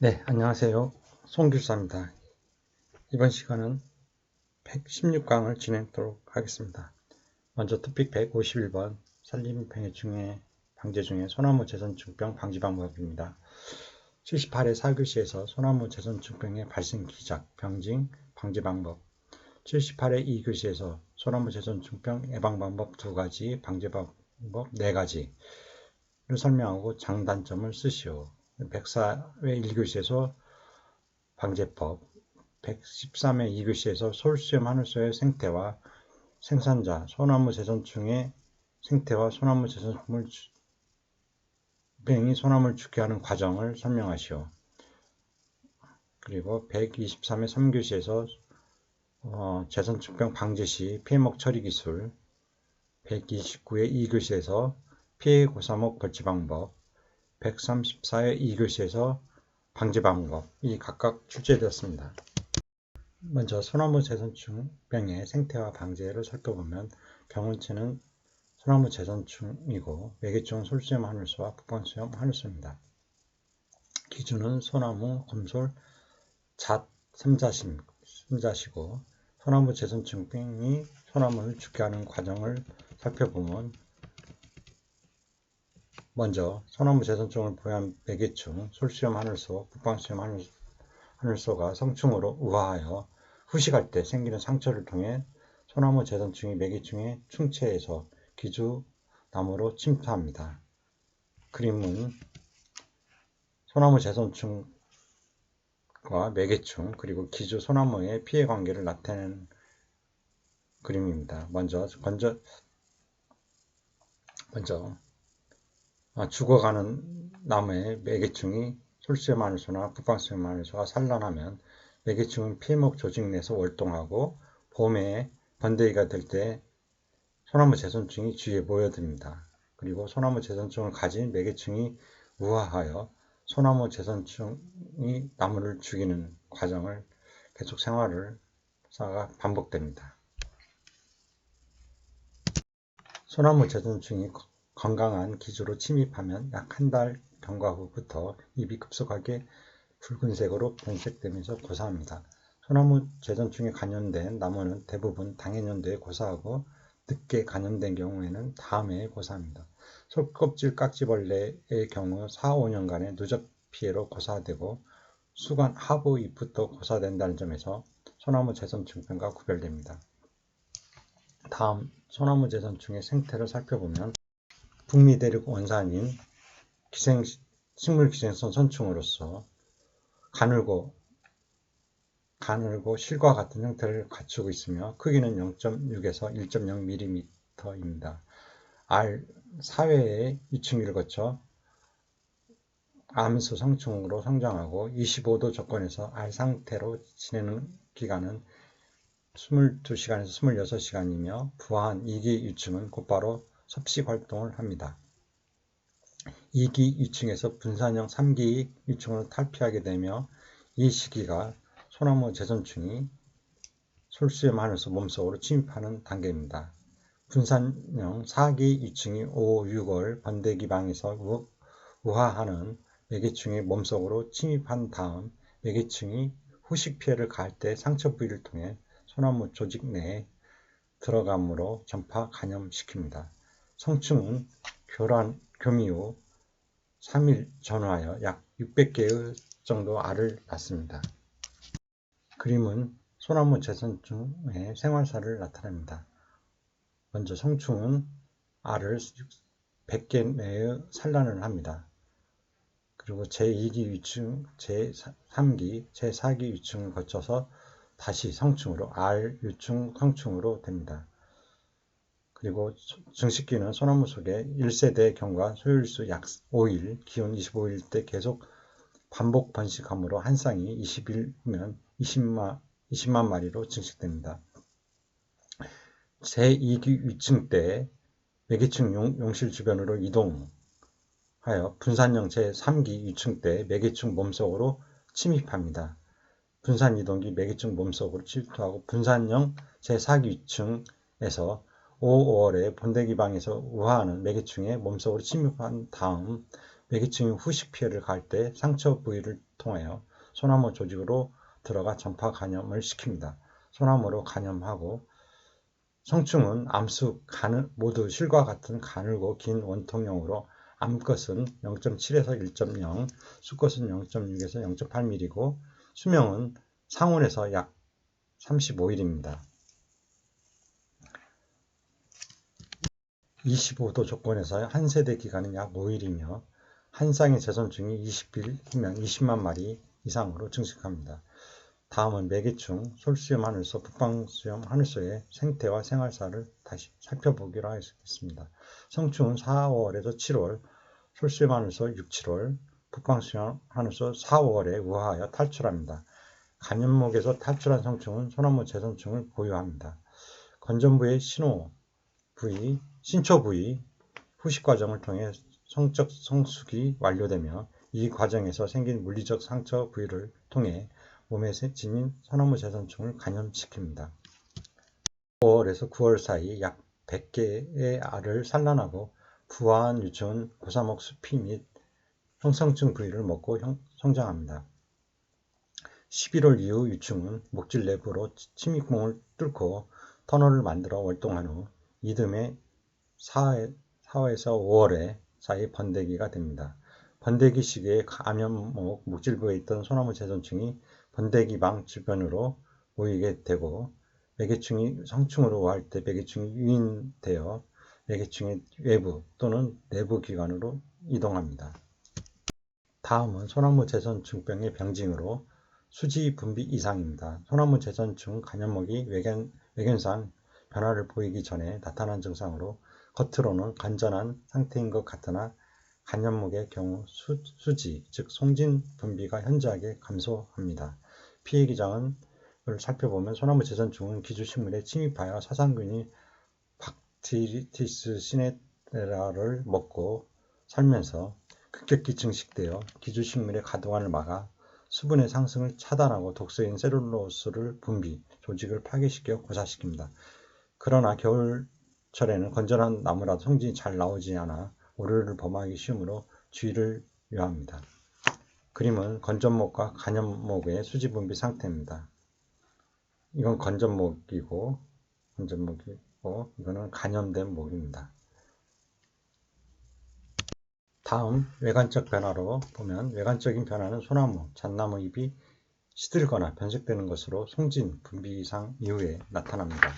네, 안녕하세요. 송길사입니다. 이번 시간은 116강을 진행하도록 하겠습니다. 먼저 토픽 151번 산림병해 중에 방제 중에 소나무 재선충병 방지 방법입니다. 78회 4교시에서 소나무 재선충병의 발생 기작, 병징, 방제 방법 78회 2교시에서 소나무 재선충병 예방 방법 2가지, 방제 방법 4가지를 설명하고 장단점을 쓰시오. 104회 1교시에서 방제법 113회 2교시에서 솔수염 하늘소의 생태와 생산자, 소나무 재선충의 생태와 소나무 재선충을 병이 소나무를 죽게 하는 과정을 설명하시오. 그리고 123회 3교시에서 재선충병 방제 시 피해목 처리 기술 129회 2교시에서 피해 고사목 벌치 방법 134회 2교시에서 방제 방법이 각각 출제되었습니다. 먼저 소나무 재선충병의 생태와 방제를 살펴보면 병원체는 소나무 재선충이고 매개종은 솔수염 하늘소와 북방수염 하늘소입니다. 기준은 소나무, 검솔, 잣, 삼자시고 소나무 재선충병이 소나무를 죽게 하는 과정을 살펴보면 먼저 소나무 재선충을 보유한 매개충, 솔수염 하늘소, 북방수염 하늘소가 성충으로 우하하여 후식할 때 생기는 상처를 통해 소나무 재선충이 매개충의 충체에서 기주나무로 침투합니다. 그림은 소나무 재선충과 매개충 그리고 기주 소나무의 피해 관계를 나타내는 그림입니다. 먼저 죽어가는 나무의 매개충이 솔수염 하늘소나 북방수염 하늘소가 산란하면 매개충은 피해목 조직 내에서 월동하고 봄에 번데기가 될 때 소나무 재선충이 주위에 모여듭니다. 그리고 소나무 재선충을 가진 매개충이 우하하여 소나무 재선충이 나무를 죽이는 과정을 계속 생활사가 반복됩니다. 소나무 재선충이 건강한 기주로 침입하면 약 한 달 경과 후부터 잎이 급속하게 붉은색으로 변색되면서 고사합니다. 소나무 재선충에 감염된 나무는 대부분 당해년도에 고사하고 늦게 감염된 경우에는 다음 해에 고사합니다. 솔껍질 깍지벌레의 경우 4, 5년간의 누적 피해로 고사되고 수관 하부 잎부터 고사된다는 점에서 소나무 재선충병과 구별됩니다. 다음 소나무 재선충의 생태를 살펴보면 북미 대륙 원산인 식물기생성 선충으로서 가늘고 실과 같은 형태를 갖추고 있으며 크기는 0.6에서 1.0mm입니다. 알 사회의 유충기를 거쳐 암수 성충으로 성장하고 25도 조건에서 알 상태로 지내는 기간은 22시간에서 26시간이며 부화한 2기 유충은 곧바로 섭식 활동을 합니다. 2기 유충에서 분산형 3기 유충으로 탈피하게 되며 이 시기가 소나무 재선충이 솔수염 하늘소 몸속으로 침입하는 단계입니다. 분산형 4기 유충이 5, 6월 번데기 방에서 우하하는 매개충의 몸속으로 침입한 다음 매개충이 후식 피해를 가할 때 상처 부위를 통해 소나무 조직 내에 들어감으로 전파 감염시킵니다. 성충은 교미 후 3일 전후하여 약 600개의 정도 알을 낳습니다. 그림은 소나무 재선충의 생활사를 나타냅니다. 먼저 성충은 알을 100개 내에 산란을 합니다. 그리고 제2기 유충, 제3기, 제4기 유충을 거쳐서 다시 성충으로 알 유충, 성충으로 됩니다. 그리고 증식기는 소나무 속에 1세대의 경과 소요일수 약 5일, 기온 25일 때 계속 반복 번식하므로 한 쌍이 20일 후면 20만 마리로 증식됩니다. 제2기 유충 때 매개충 용실 주변으로 이동하여 분산형 제3기 유충 때 매개충 몸속으로 침입합니다. 분산 이동기 매개충 몸속으로 침투하고 분산형 제4기 유충에서 5, 5월에 번데기 방에서 우하하는 매개충의 몸속으로 침입한 다음 매개충이 후식 피해를 가할 때 상처 부위를 통하여 소나무 조직으로 들어가 전파 감염을 시킵니다. 소나무로 감염하고 성충은 암수 모두 실과 같은 가늘고 긴 원통형으로 암것은 0.7에서 1.0, 수것은 0.6에서 0.8mm고 수명은 상온에서 약 35일입니다. 25도 조건에서 한 세대 기간은 약 5일이며 한 쌍의 제선충이 20일이면 20만 마리 이상으로 증식합니다. 다음은 매개충, 솔수염 하늘소, 북방수염 하늘소의 생태와 생활사를 다시 살펴보기로 하겠습니다. 성충은 4월에서 7월, 솔수염 하늘소 6, 7월, 북방수염 하늘소 4, 5월에 우하하여 탈출합니다. 간연목에서 탈출한 성충은 소나무 제선충을 보유합니다. 건전부의 신초 부위 후식 과정을 통해 성적 성숙이 완료되며 이 과정에서 생긴 물리적 상처 부위를 통해 몸에 지닌 소나무 제선충을 감염시킵니다. 5월에서 9월 사이 약 100개의 알을 산란하고 부화한 유충은 고사목 수피 및 형성층 부위를 먹고 성장합니다. 11월 이후 유충은 목질 내부로 침입구멍을 뚫고 터널을 만들어 월동한 후 이듬해 4에서 5월에 사이 번데기가 됩니다. 번데기 시기에 감염목 목질부에 있던 소나무 제선충이 번데기망 주변으로 모이게 되고 매개충이 성충으로 우할 때 매개충이 유인되어 매개충의 외부 또는 내부 기관으로 이동합니다. 다음은 소나무 제선충병의 병징으로 수지 분비 이상입니다. 소나무 제선충 감염목이 외견상 변화를 보이기 전에 나타난 증상으로 겉으로는 건전한 상태인 것 같으나 감염목의 경우 수지, 즉 송진 분비가 현저하게 감소합니다. 피해 기장을 살펴보면 소나무 제선충은 기주식물에 침입하여 사상균이 박테리티스 시네라를 먹고 살면서 급격히 증식되어 기주식물의 가동안을 막아 수분의 상승을 차단하고 독소인 셀룰로스를 분비, 조직을 파괴시켜 고사시킵니다. 그러나 겨울철에는 건전한 나무라도 송진이 잘 나오지 않아 오류를 범하기 쉬우므로 주의를 요합니다. 그림은 건전목과 간염목의 수지 분비 상태입니다. 이건 건전목이고 이거는 간염된 목입니다. 다음 외관적 변화로 보면 외관적인 변화는 소나무, 잣나무 잎이 시들거나 변색되는 것으로 송진, 분비 이상 이후에 나타납니다.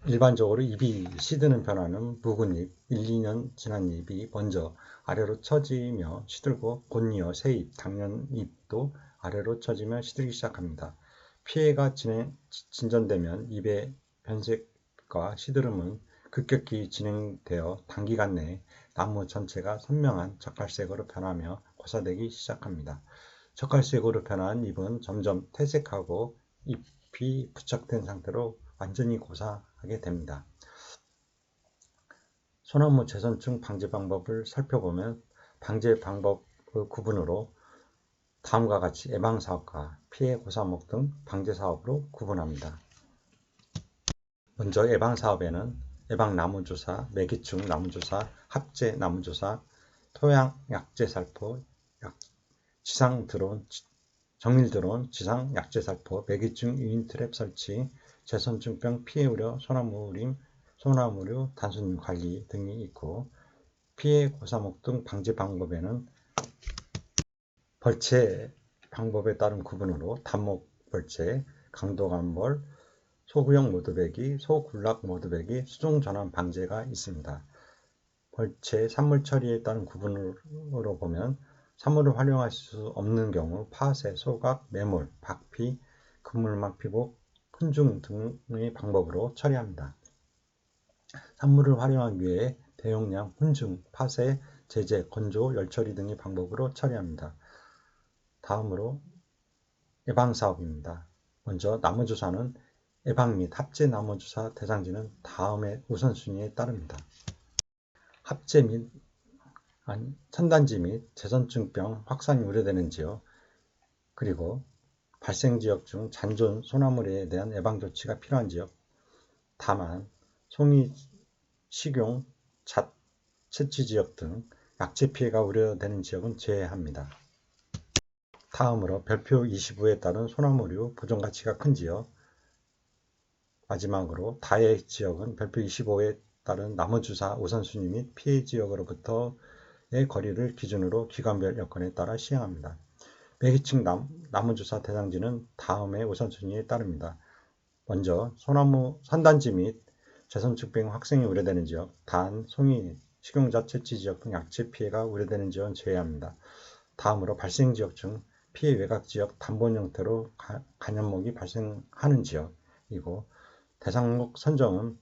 일반적으로 잎이 시드는 변화는 묵은 잎, 1, 2년 지난 잎이 먼저 아래로 처지며 시들고 곧 이어 새잎, 당년잎도 아래로 처지며 시들기 시작합니다. 피해가 진전되면 잎의 변색과 시드름은 급격히 진행되어 단기간 내에 나무 전체가 선명한 젓갈색으로 변하며 고사되기 시작합니다. 젓갈색으로 변한 잎은 점점 퇴색하고 잎이 부착된 상태로 완전히 고사하게 됩니다. 소나무 제선충 방제 방법을 살펴보면 방제 방법의 구분으로 다음과 같이 예방사업과 피해 고사목 등 방제사업으로 구분합니다. 먼저 예방사업에는 예방나무주사, 매기충 나무주사, 합제 나무주사, 토양약제살포, 지상드론, 정밀드론, 지상약제살포, 매기충 유인트랩 설치, 제선충병 피해 우려, 소나무류 단순 관리 등이 있고 피해 고사목 등 방제 방법에는 벌채 방법에 따른 구분으로 단목 벌채, 강도감벌, 소구형 모드배기, 소군락 모드배기, 수중 전환 방제가 있습니다. 벌채 산물 처리에 따른 구분으로 보면 산물을 활용할 수 없는 경우 파쇄, 소각, 매몰, 박피, 그물막 피복, 훈중 등의 방법으로 처리합니다. 산물을 활용하기 위해 대용량 훈중, 파쇄, 제재, 건조, 열처리 등의 방법으로 처리합니다. 다음으로 예방사업입니다. 먼저 나무주사는 예방 및 합제 나무주사 대상지는 다음의 우선순위에 따릅니다. 합제 및 천단지 및 제선충병 확산이 우려되는 지역, 그리고 발생 지역 중 잔존 소나무에 대한 예방 조치가 필요한 지역, 다만 송이, 식용, 잣 채취 지역 등 약재 피해가 우려되는 지역은 제외합니다. 다음으로 별표 25에 따른 소나무류 보존 가치가 큰지요. 마지막으로 다해 지역은 별표 25에 따른 나무주사 우선순위 및 피해 지역으로부터의 거리를 기준으로 기관별 여건에 따라 시행합니다. 매기층 나무주사 대상지는 다음의 우선순위에 따릅니다. 먼저 소나무 산단지 및 재선축병 확생이 우려되는 지역, 단, 송이, 식용자 채취 지역 등 약체 피해가 우려되는 지역은 제외합니다. 다음으로 발생 지역 중 피해 외곽 지역 단본 형태로 간연목이 발생하는 지역이고, 대상목 선정은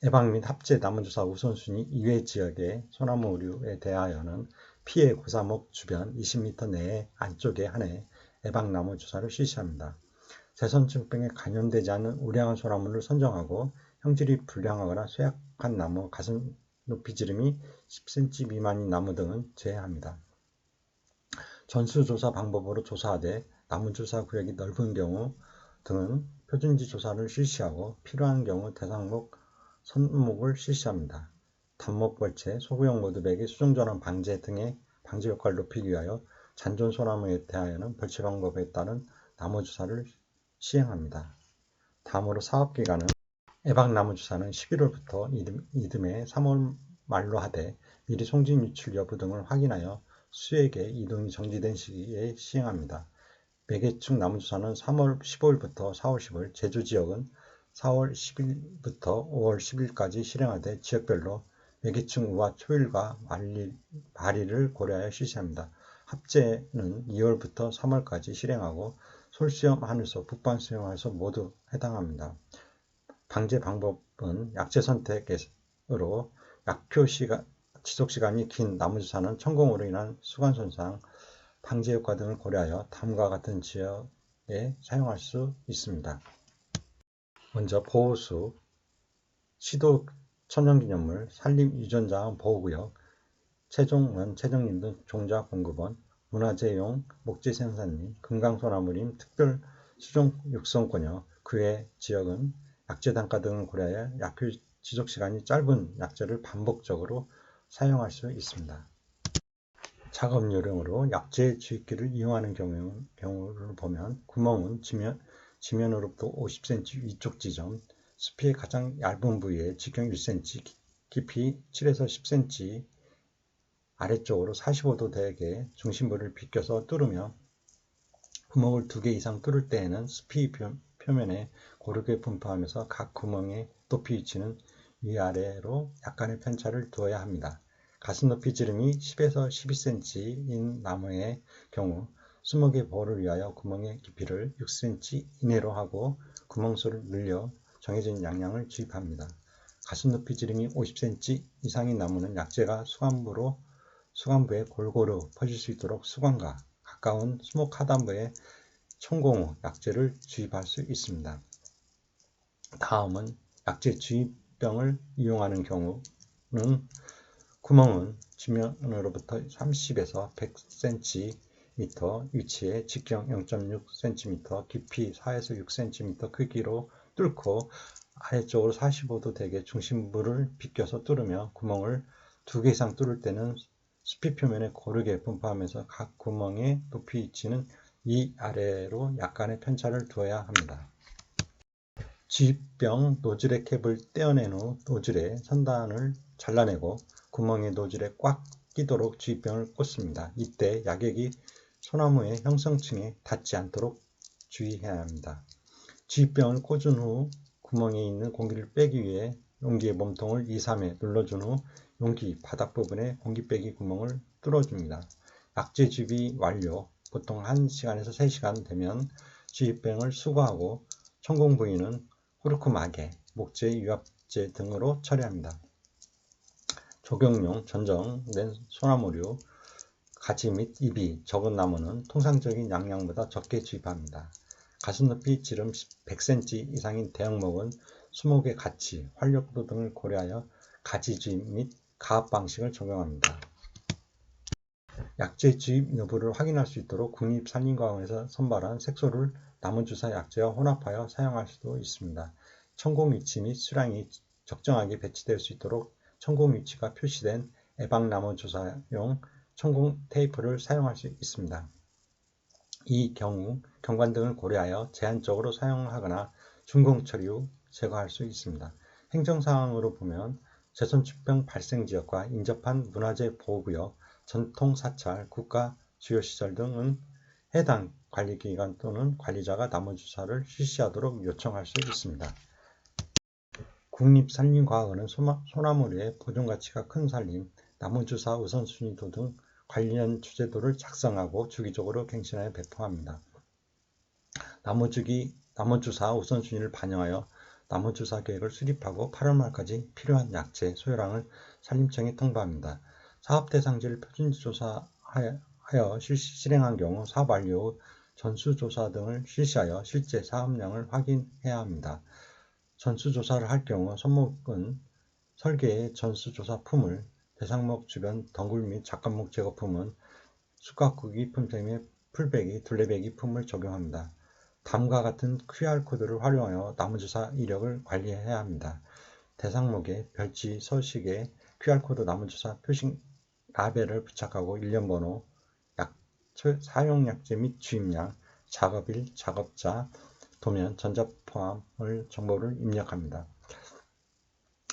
예방 및 합재 나무주사 우선순위 이외 지역의 소나무류에 대하여는 피해 고사목 주변 20m 내에 안쪽에 한해 예방나무 주사를 실시합니다. 재선축병에 간염되지 않은 우량한 소나무를 선정하고 형질이 불량하거나 쇠약한 나무, 가슴 높이 지름이 10cm 미만인 나무 등은 제외합니다. 전수조사 방법으로 조사하되 나무주사 구역이 넓은 경우 등은 표준지 조사를 실시하고 필요한 경우 대상목 선목을 실시합니다. 단목 벌채, 소구용 모두배기, 수중전환 방제 등의 방제 효과를 높이기 위하여 잔존 소나무에 대하여는 벌채 방법에 따른 나무주사를 시행합니다. 다음으로 사업기간은 예방나무주사는 11월부터 이듬해 3월 말로 하되 미리 송진 유출 여부 등을 확인하여 수액의 이동이 정지된 시기에 시행합니다. 매개축 나무주사는 3월 15일부터 4월 10일, 제주지역은 4월 10일부터 5월 10일까지 실행하되 지역별로 매개축 우와 초일과 발의를 고려하여 실시합니다. 합재는 2월부터 3월까지 실행하고 솔수염, 하늘소, 북반 수용하여서 모두 해당합니다. 방제 방법은 약재 선택으로 약효 지속시간이 긴 나무주사는 천공으로 인한 수관 손상, 방제 효과 등을 고려하여 다음과 같은 지역에 사용할 수 있습니다. 먼저 보호수, 시도 천연기념물, 산림유전자원 보호구역, 채종원, 채종림 등 종자 공급원, 문화재용, 목재 생산림, 금강소나무림, 특별 수종 육성권역, 그 외 지역은 약재 단가 등을 고려하여 약효 지속시간이 짧은 약재를 반복적으로 사용할 수 있습니다. 작업 요령으로 약재 주입기를 이용하는 경우를 보면 구멍은 지면으로부터 50cm 위쪽 지점, 숲의 가장 얇은 부위에 직경 1cm, 깊이 7에서 10cm 아래쪽으로 45도 되게 중심부를 비껴서 뚫으며 구멍을 2개 이상 뚫을 때에는 숲이 표면에 고르게 분포하면서 각 구멍의 높이 위치는 위아래로 약간의 편차를 두어야 합니다. 가슴 높이 지름이 10에서 12cm인 나무의 경우 20개 보호를 위하여 구멍의 깊이를 6cm 이내로 하고 구멍수를 늘려 정해진 양량을 주입합니다. 가슴 높이 지름이 50cm 이상인 나무는 약재가 수관부에 골고루 퍼질 수 있도록 수관과 가까운 수목 하단부에 천공 후 약재를 주입할 수 있습니다. 다음은 약재 주입병을 이용하는 경우는 구멍은 지면으로부터 30에서 100cm 위치에 직경 0.6cm, 깊이 4에서 6cm 크기로 뚫고 아래쪽으로 45도 되게 중심부를 비껴서 뚫으며 구멍을 2개 이상 뚫을 때는 숲이 표면에 고르게 분포하면서 각 구멍의 높이 위치는 위아래로 약간의 편차를 두어야 합니다. 주입병 노즐의 캡을 떼어낸 후 노즐의 선단을 잘라내고 구멍의 노즐에 꽉 끼도록 주입병을 꽂습니다. 이때 약액이 소나무의 형성층에 닿지 않도록 주의해야 합니다. 주입병을 꽂은 후 구멍에 있는 공기를 빼기 위해 용기의 몸통을 2, 3회 눌러준 후 용기 바닥 부분에 공기 빼기 구멍을 뚫어줍니다. 약재 주입이 완료, 보통 1시간에서 3시간 되면 주입병을 수거하고 천공 부위는 후르크 마개, 목재, 유압재 등으로 처리합니다. 조경용 전정된 소나무류, 가지 및 잎이 적은 나무는 통상적인 양량보다 적게 주입합니다. 가슴 높이 지름 100cm 이상인 대형목은 수목의 가치, 활력도 등을 고려하여 가지 주입 및 가압 방식을 적용합니다. 약재 주입 여부를 확인할 수 있도록 국립산림과학원에서 선발한 색소를 나무주사 약재와 혼합하여 사용할 수도 있습니다. 천공 위치 및 수량이 적정하게 배치될 수 있도록 천공 위치가 표시된 예방나무주사용 천공 테이프를 사용할 수 있습니다. 이 경우 경관 등을 고려하여 제한적으로 사용하거나 준공 처리 후 제거할 수 있습니다. 행정사항으로 보면 제손축병 발생지역과 인접한 문화재 보호구역, 전통사찰, 국가 주요시설 등은 해당 관리기관 또는 관리자가 나무주사를 실시하도록 요청할 수 있습니다. 국립산림과학원은 소나무류의 보존가치가 큰 산림, 나무주사 우선순위도 등 관련 주제도를 작성하고 주기적으로 갱신하여 배포합니다. 나무주사 우선순위를 반영하여 나무주사 계획을 수립하고 8월 말까지 필요한 약재, 소요량을 산림청에 통보합니다. 사업대상지를 표준조사하여 실행한 경우 사업 완료 후 전수조사 등을 실시하여 실제 사업량을 확인해야 합니다. 전수조사를 할 경우 손목은 설계의 전수조사품을, 대상목 주변 덩굴 및 작감목 제거품은 숯가꾸기 품tem의 풀배기, 둘레배기 품을 적용합니다. 다음과 같은 QR코드를 활용하여 나무주사 이력을 관리해야 합니다. 대상목에 별지, 서식에 QR코드 나무주사 표식 라벨을 부착하고 일련번호, 사용약재 및 주입량, 작업일, 작업자, 도면, 전자포함을 정보를 입력합니다.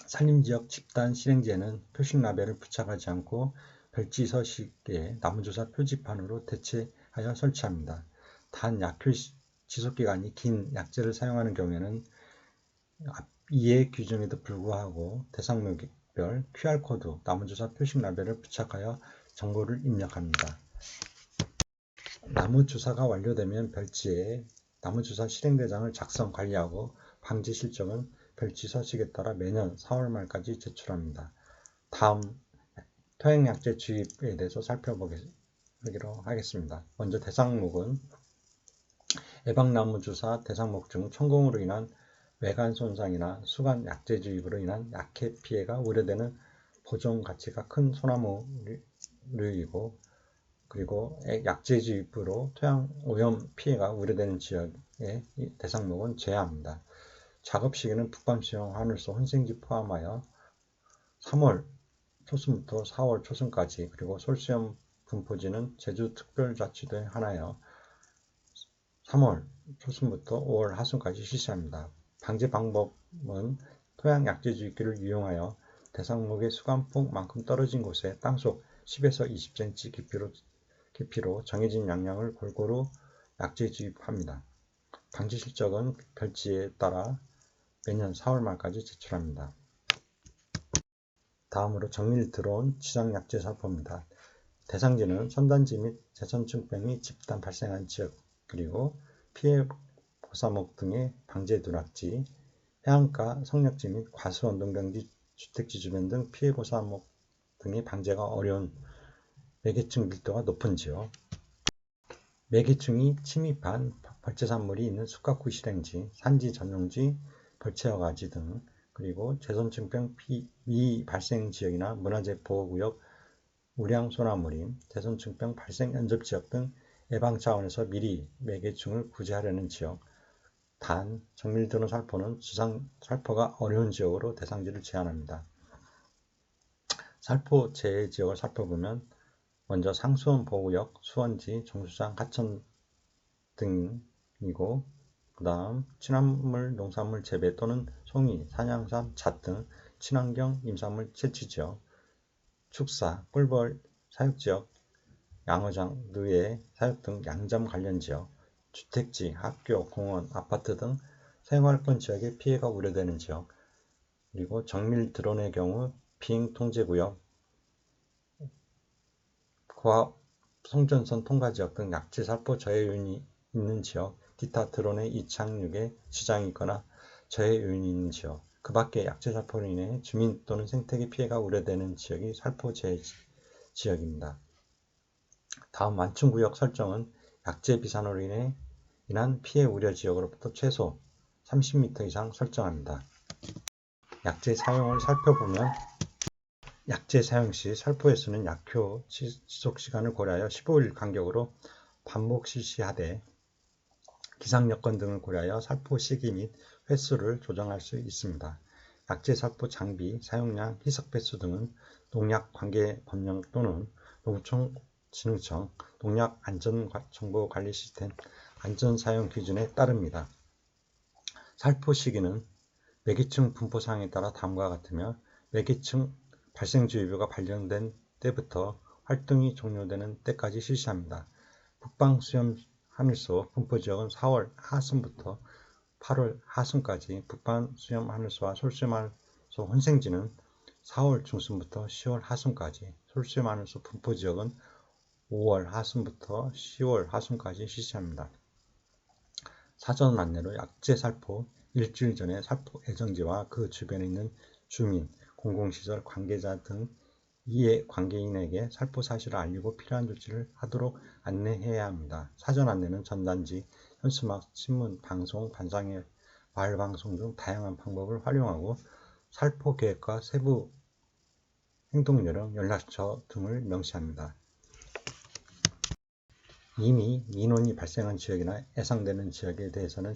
산림지역 집단 실행지에는 표식 라벨을 부착하지 않고 별지 서식에 나무주사 표지판으로 대체하여 설치합니다. 단 약효 지속기간이 긴 약재를 사용하는 경우에는 이해 규정에도 불구하고 대상목별 QR코드 나무주사 표식 라벨을 부착하여 정보를 입력합니다. 나무주사가 완료되면 별지에 나무주사 실행대장을 작성 관리하고 방지 실적은 별지 서식에 따라 매년 4월 말까지 제출합니다. 다음 토양약재 주입에 대해서 살펴보기로 하겠습니다. 먼저 대상목은 애박나무주사 대상목 중 천공으로 인한 외관 손상이나 수간 약재 주입으로 인한 약해 피해가 우려되는 보존 가치가 큰 소나무류이고, 그리고 약재 주입으로 토양 오염 피해가 우려되는 지역의 대상목은 제외합니다. 작업 시기는 북밤 수영, 하늘소, 혼생지 포함하여 3월 초순부터 4월 초순까지, 그리고 솔수염 분포지는 제주특별자치도의 하나여 3월 초순부터 5월 하순까지 실시합니다. 방제 방법은 토양 약재 주입기를 이용하여 대상목의 수감폭만큼 떨어진 곳에 땅속 10에서 20cm 깊이로 정해진 양량을 골고루 약재 주입합니다. 방지 실적은 별지에 따라 매년 4월 말까지 제출합니다. 다음으로 정밀 드론 지상약재 살포입니다. 대상지는 선단지 및 제손증병이 집단 발생한 지역, 그리고 피해 보사목 등의 방제 누락지, 해안가 성역지 및 과수원동경지 주택지 주변 등 피해 보사목 등의 방제가 어려운 매개층 밀도가 높은 지역, 매개층이 침입한 벌채산물이 있는 숯가구 실행지, 산지 전용지, 벌채허가지 등, 그리고 제손증병 미발생 지역이나 문화재 보호구역, 우량소나무림, 제손증병 발생 연접지역 등 예방 차원에서 미리 매개층을 구제하려는 지역. 단, 정밀드론 살포는 지상 살포가 어려운 지역으로 대상지를 제한합니다. 살포 제외 지역을 살펴보면 먼저 상수원 보호구역, 수원지, 정수장, 하천 등이고, 그 다음 친환물 농산물 재배 또는 송이, 산양삼, 잣 등 친환경 임산물 채취지역, 축사, 꿀벌 사육지역, 양어장, 느의 사육 등 양점 관련 지역, 주택지, 학교, 공원, 아파트 등 생활권 지역의 피해가 우려되는 지역, 그리고 정밀 드론의 경우 비행 통제구역, 고압 송전선 통과지역 등 약재 살포 저해 요인이 있는 지역, 기타 드론의 이착륙에 지장이 있거나 저해 요인이 있는 지역, 그 밖에 약재 살포로 인해 주민 또는 생태계 피해가 우려되는 지역이 살포 제해 지역입니다. 다음 완충구역 설정은 약재 비산으로 인한 피해 우려 지역으로부터 최소 30m 이상 설정합니다. 약재 사용을 살펴보면 약재 사용 시 살포에서는 약효 지속시간을 고려하여 15일 간격으로 반복 실시하되 기상 여건 등을 고려하여 살포 시기 및 횟수를 조정할 수 있습니다. 약재 살포 장비, 사용량, 희석 배수 등은 농약 관계 법령 또는 농촌진흥청 농약안전정보관리 시스템 안전사용 기준에 따릅니다. 살포 시기는 매개층 분포 사항에 따라 다음과 같으며 매개층 발생주의보가 발령된 때부터 활동이 종료되는 때까지 실시합니다. 북방수염 하늘소 분포지역은 4월 하순부터 8월 하순까지, 북방수염 하늘소와 솔수염 하늘소 혼생지는 4월 중순부터 10월 하순까지, 솔수염 하늘소 분포지역은 5월 하순부터 10월 하순까지 실시합니다. 사전 안내로 약제 살포 일주일 전에 살포 예정지와 그 주변에 있는 주민, 공공시설 관계자 등 이해 관계인에게 살포 사실을 알리고 필요한 조치를 하도록 안내해야 합니다. 사전 안내는 전단지, 현수막, 신문, 방송, 반상회, 마을 방송 등 다양한 방법을 활용하고 살포 계획과 세부 행동요령, 연락처 등을 명시합니다. 이미 민원이 발생한 지역이나 예상되는 지역에 대해서는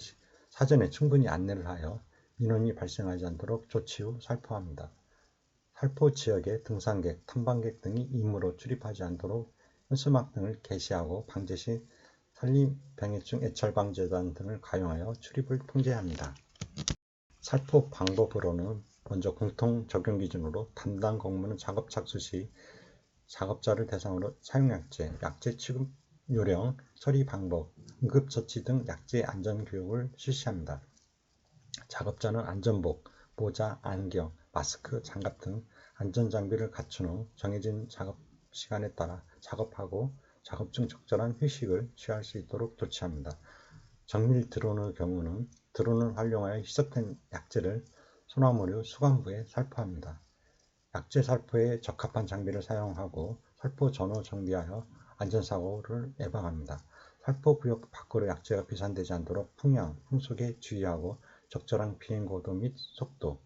사전에 충분히 안내를 하여 민원이 발생하지 않도록 조치 후 살포합니다. 살포 지역에 등산객, 탐방객 등이 임무로 출입하지 않도록 현수막 등을 게시하고 방제 시 산림병해충 애철방재단 등을 가용하여 출입을 통제합니다. 살포 방법으로는 먼저 공통 적용 기준으로 담당 공무는 작업 착수 시 작업자를 대상으로 사용약제, 약제 취급 요령, 처리 방법, 응급처치 등 약제 안전교육을 실시합니다. 작업자는 안전복, 모자, 안경, 마스크, 장갑 등 안전장비를 갖춘 후 정해진 작업 시간에 따라 작업하고 작업 중 적절한 휴식을 취할 수 있도록 조치합니다. 정밀 드론의 경우는 드론을 활용하여 희석된 약제를 소나무류 수감부에 살포합니다. 약제 살포에 적합한 장비를 사용하고 살포 전후 정비하여 안전사고를 예방합니다. 살포구역 밖으로 약제가 비산되지 않도록 풍향, 풍속에 주의하고 적절한 비행고도 및 속도,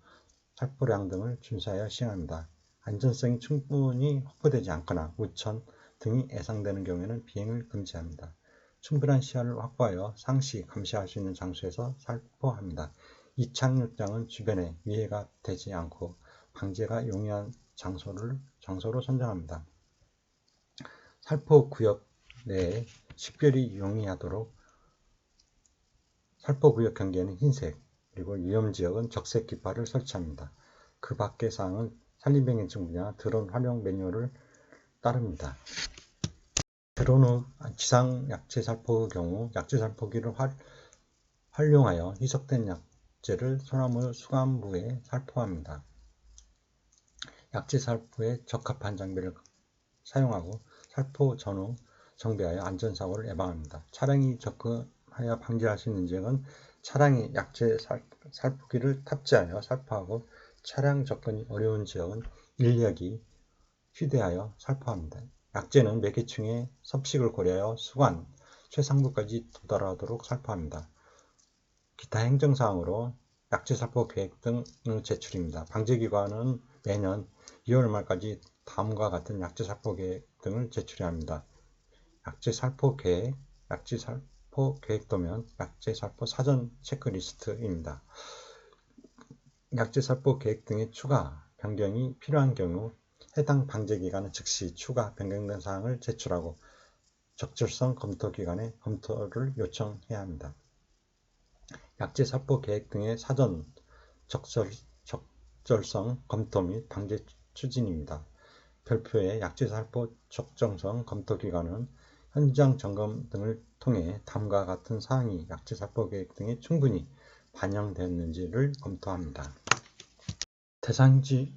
살포량 등을 준수하여 시행합니다. 안전성이 충분히 확보되지 않거나 우천 등이 예상되는 경우에는 비행을 금지합니다. 충분한 시야를 확보하여 상시 감시할 수 있는 장소에서 살포합니다. 이착륙장은 주변에 위해가 되지 않고 방제가 용이한 장소로 선정합니다. 살포구역 내에 식별이 용이하도록 살포구역 경계에는 흰색, 그리고 위험지역은 적색 깃발을 설치합니다. 그 밖의 사항은 산림병해충 분야 드론 활용 매뉴얼을 따릅니다. 드론 후 지상 약제 살포의 경우 약제 살포기를 활용하여 희석된 약제를 소나무 수감부에 살포합니다. 약제 살포에 적합한 장비를 사용하고 살포 전후 정비하여 안전사고를 예방합니다. 차량이 접근하여 방지할 수 있는 지역은 차량에 약제 살포기를 탑재하여 살포하고 차량 접근이 어려운 지역은 인력이 휴대하여 살포합니다. 약제는 매개층의 섭식을 고려하여 수관, 최상부까지 도달하도록 살포합니다. 기타 행정사항으로 약제 살포 계획 등을 제출입니다. 방제기관은 매년 2월 말까지 다음과 같은 약제 살포 계획 등을 제출해야 합니다. 약제 살포 계획, 약제 살포 계획도면, 약제 살포 사전 체크리스트입니다. 약제 살포 계획 등의 추가, 변경이 필요한 경우 해당 방제기관은 즉시 추가, 변경된 사항을 제출하고 적절성 검토기관에 검토를 요청해야 합니다. 약제 살포 계획 등의 사전 적절성 검토 및 방제 추진입니다. 별표의 약제 살포 적정성 검토기관은 현장 점검 등을 통해 다음과 같은 사항이 약제 살포 계획 등에 충분히 반영됐는지를 검토합니다. 대상지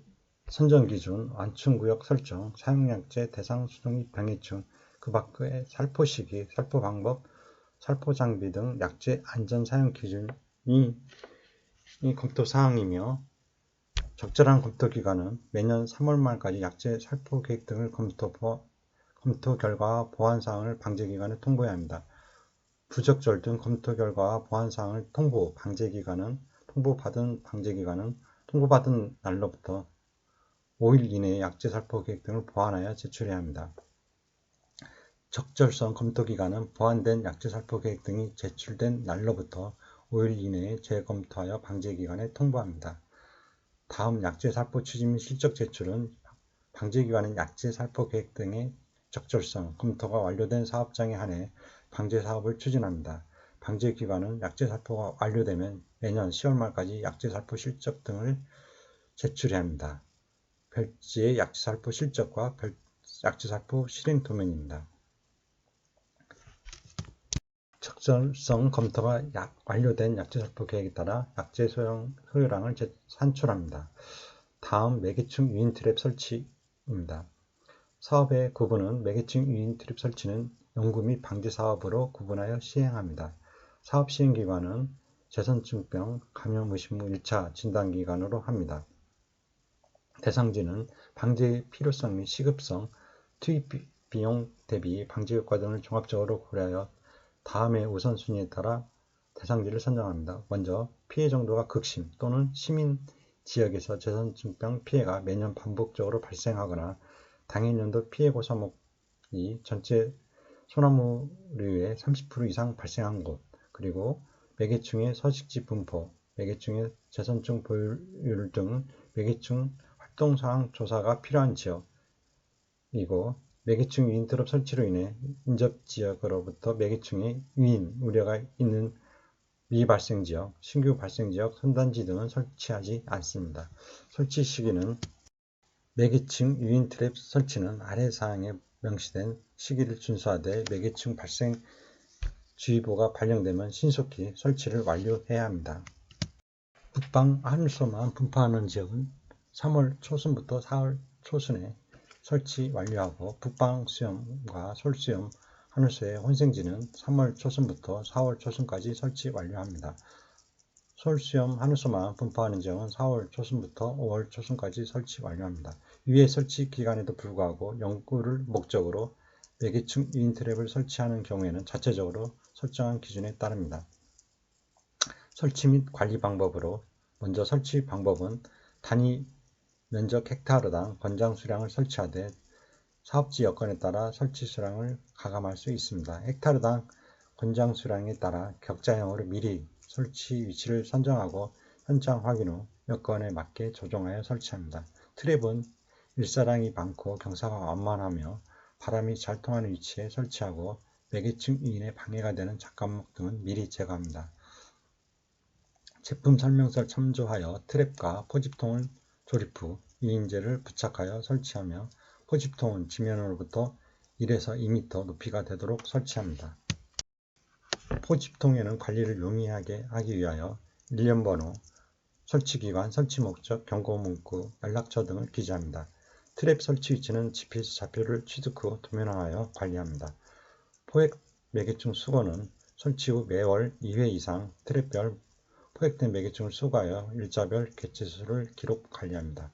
선정 기준, 완충구역 설정, 사용약제 대상 수종 및 병해충, 그 밖의 살포 시기, 살포 방법, 살포 장비 등 약제 안전 사용 기준이 검토 사항이며, 적절한 검토 기간은 매년 3월 말까지 약제 살포 계획 등을 검토 결과와 보완 사항을 방제기관에 통보해야 합니다. 부적절 등 검토 결과와 보완 사항을 통보받은 방제기관은 통보받은 날로부터 5일 이내에 약제 살포 계획 등을 보완하여 제출해야 합니다. 적절성 검토 기간은 보완된 약제 살포 계획 등이 제출된 날로부터 5일 이내에 재검토하여 방제기관에 통보합니다. 다음 약제 살포 추진 및 실적 제출은 방제기관은 약제 살포 계획 등의 적절성 검토가 완료된 사업장에 한해 방제 사업을 추진합니다. 방제 기관은 약재 살포가 완료되면 매년 10월 말까지 약재 살포 실적 등을 제출해야 합니다. 별지의 약재 살포 실적과 약재 살포 실행 도면입니다. 적절성 검토가 완료된 약재 살포 계획에 따라 약재 소요량을 산출합니다. 다음 매개충 유인 트랩 설치입니다. 사업의 구분은 매개충 유인 트랩 설치는 연구 및 방제 사업으로 구분하여 시행합니다. 사업 시행 기관은 제선증병 감염 의심 후 1차 진단 기관으로 합니다. 대상지는 방제 필요성 및 시급성, 투입 비용 대비 방제 효과 등을 종합적으로 고려하여 다음의 우선순위에 따라 대상지를 선정합니다. 먼저 피해 정도가 극심 또는 시민 지역에서 제선증병 피해가 매년 반복적으로 발생하거나 당해년도 피해 고사목이 전체 소나무류의 30% 이상 발생한 곳, 그리고 매개충의 서식지 분포, 매개충의 제선증 보유율 등 매개충 활동사항 조사가 필요한 지역이고, 매개충 유인 트랩 설치로 인해 인접지역으로부터 매개충의 유인 우려가 있는 미발생지역, 신규 발생지역, 선단지 등은 설치하지 않습니다. 설치 시기는 매개충 유인 트랩 설치는 아래 사항에 명시된 시기를 준수하되 매개충 발생 주의보가 발령되면 신속히 설치를 완료해야 합니다. 북방 하늘소만 분포하는 지역은 3월 초순부터 4월 초순에 설치 완료하고 북방 수염과 솔수염 하늘소의 혼생지는 3월 초순부터 4월 초순까지 설치 완료합니다. 솔수염 하늘소만 분포하는 지역은 4월 초순부터 5월 초순까지 설치 완료합니다. 위의 설치 기간에도 불구하고 연구를 목적으로 매개충 유인 트랩을 설치하는 경우에는 자체적으로 설정한 기준에 따릅니다. 설치 및 관리 방법으로 먼저 설치 방법은 단위 면적 헥타르당 권장 수량을 설치하되 사업지 여건에 따라 설치 수량을 가감할 수 있습니다. 헥타르당 권장 수량에 따라 격자형으로 미리 설치 위치를 선정하고 현장 확인 후 여건에 맞게 조정하여 설치합니다. 트랩은 일사량이 많고 경사가 완만하며 바람이 잘 통하는 위치에 설치하고 매개충 유인에 방해가 되는 작과목 등은 미리 제거합니다. 제품 설명서를 참조하여 트랩과 포집통을 조립 후 유인제를 부착하여 설치하며 포집통은 지면으로부터 1에서 2m 높이가 되도록 설치합니다. 포집통에는 관리를 용이하게 하기 위하여 일련번호, 설치기간, 설치목적, 경고문구, 연락처 등을 기재합니다. 트랩 설치 위치는 GPS 좌표를 취득 후 도면화하여 관리합니다. 포획 매개충 수거는 설치 후 매월 2회 이상 트랩별 포획된 매개충을 수거하여 일자별 개체수를 기록 관리합니다.